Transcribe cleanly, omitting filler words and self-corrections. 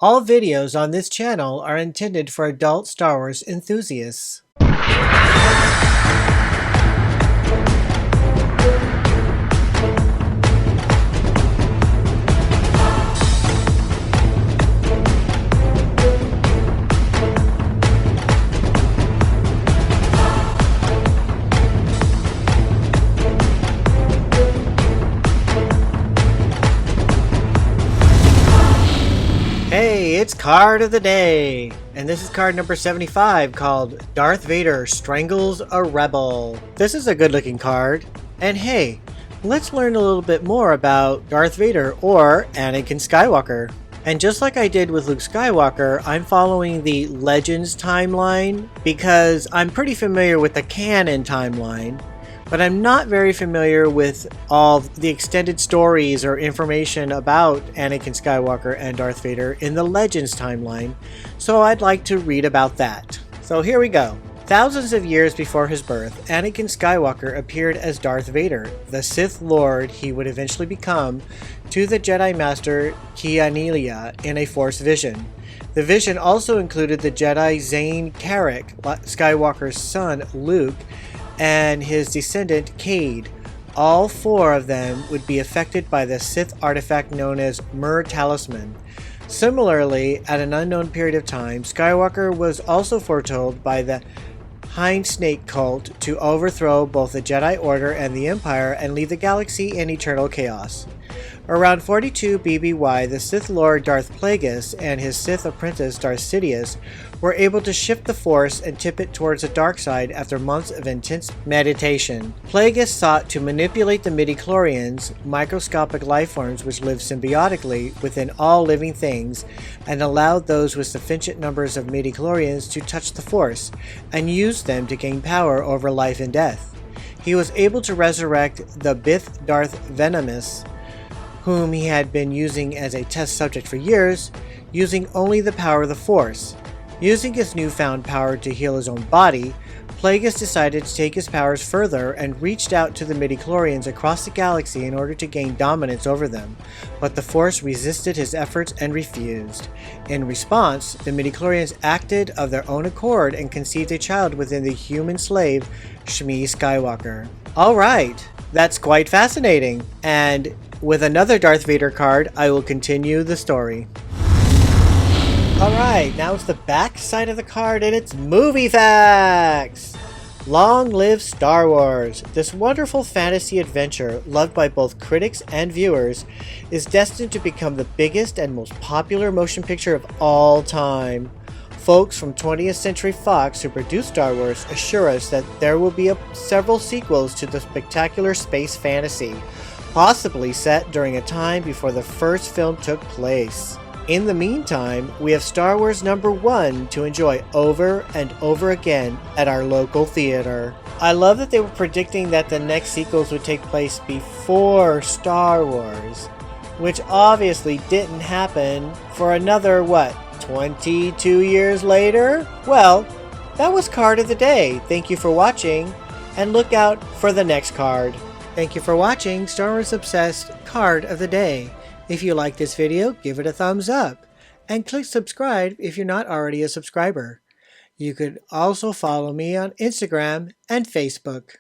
All videos on this channel are intended for adult Star Wars enthusiasts. Hey, it's card of the day, and this is card number 75 called Darth Vader Strangles a Rebel. This is a good looking card, and hey, let's learn a little bit more about Darth Vader or Anakin Skywalker. And just like I did with Luke Skywalker, I'm following the Legends timeline because I'm pretty familiar with the canon timeline, but I'm not very familiar with all the extended stories or information about Anakin Skywalker and Darth Vader in the Legends timeline, so I'd like to read about that. So here we go. Thousands of years before his birth, Anakin Skywalker appeared as Darth Vader, the Sith Lord he would eventually become, to the Jedi Master Kianilia in a Force vision. The vision also included the Jedi Zane Carrick, Skywalker's son Luke, and his descendant Cade. All four of them would be affected by the Sith artifact known as Mur Talisman. Similarly, at an unknown period of time, Skywalker was also foretold by the Hind Snake cult to overthrow both the Jedi Order and the Empire and leave the galaxy in eternal chaos. Around 42 BBY, the Sith Lord Darth Plagueis and his Sith apprentice Darth Sidious were able to shift the Force and tip it towards the dark side after months of intense meditation. Plagueis sought to manipulate the midichlorians, microscopic lifeforms which live symbiotically within all living things, and allowed those with sufficient numbers of midichlorians to touch the Force, and use them to gain power over life and death. He was able to resurrect the Bith Darth Venomous, whom he had been using as a test subject for years, using only the power of the Force. Using his newfound power to heal his own body, Plagueis decided to take his powers further and reached out to the midichlorians across the galaxy in order to gain dominance over them, but the Force resisted his efforts and refused. In response, the midichlorians acted of their own accord and conceived a child within the human slave, Shmi Skywalker. Alright, that's quite fascinating, and with another Darth Vader card, I will continue the story. Alright, now it's the back side of the card and it's movie facts! Long live Star Wars! This wonderful fantasy adventure, loved by both critics and viewers, is destined to become the biggest and most popular motion picture of all time. Folks from 20th Century Fox who produced Star Wars assure us that there will be several sequels to the spectacular space fantasy, possibly set during a time before the first film took place. In the meantime, we have Star Wars #1 to enjoy over and over again at our local theater. I love that they were predicting that the next sequels would take place before Star Wars, which obviously didn't happen for another, 22 years later? Well, that was Card of the Day. Thank you for watching, and look out for the next card. Thank you for watching Star Wars Obsessed Card of the Day. If you like this video, give it a thumbs up, and click subscribe if you're not already a subscriber. You could also follow me on Instagram and Facebook.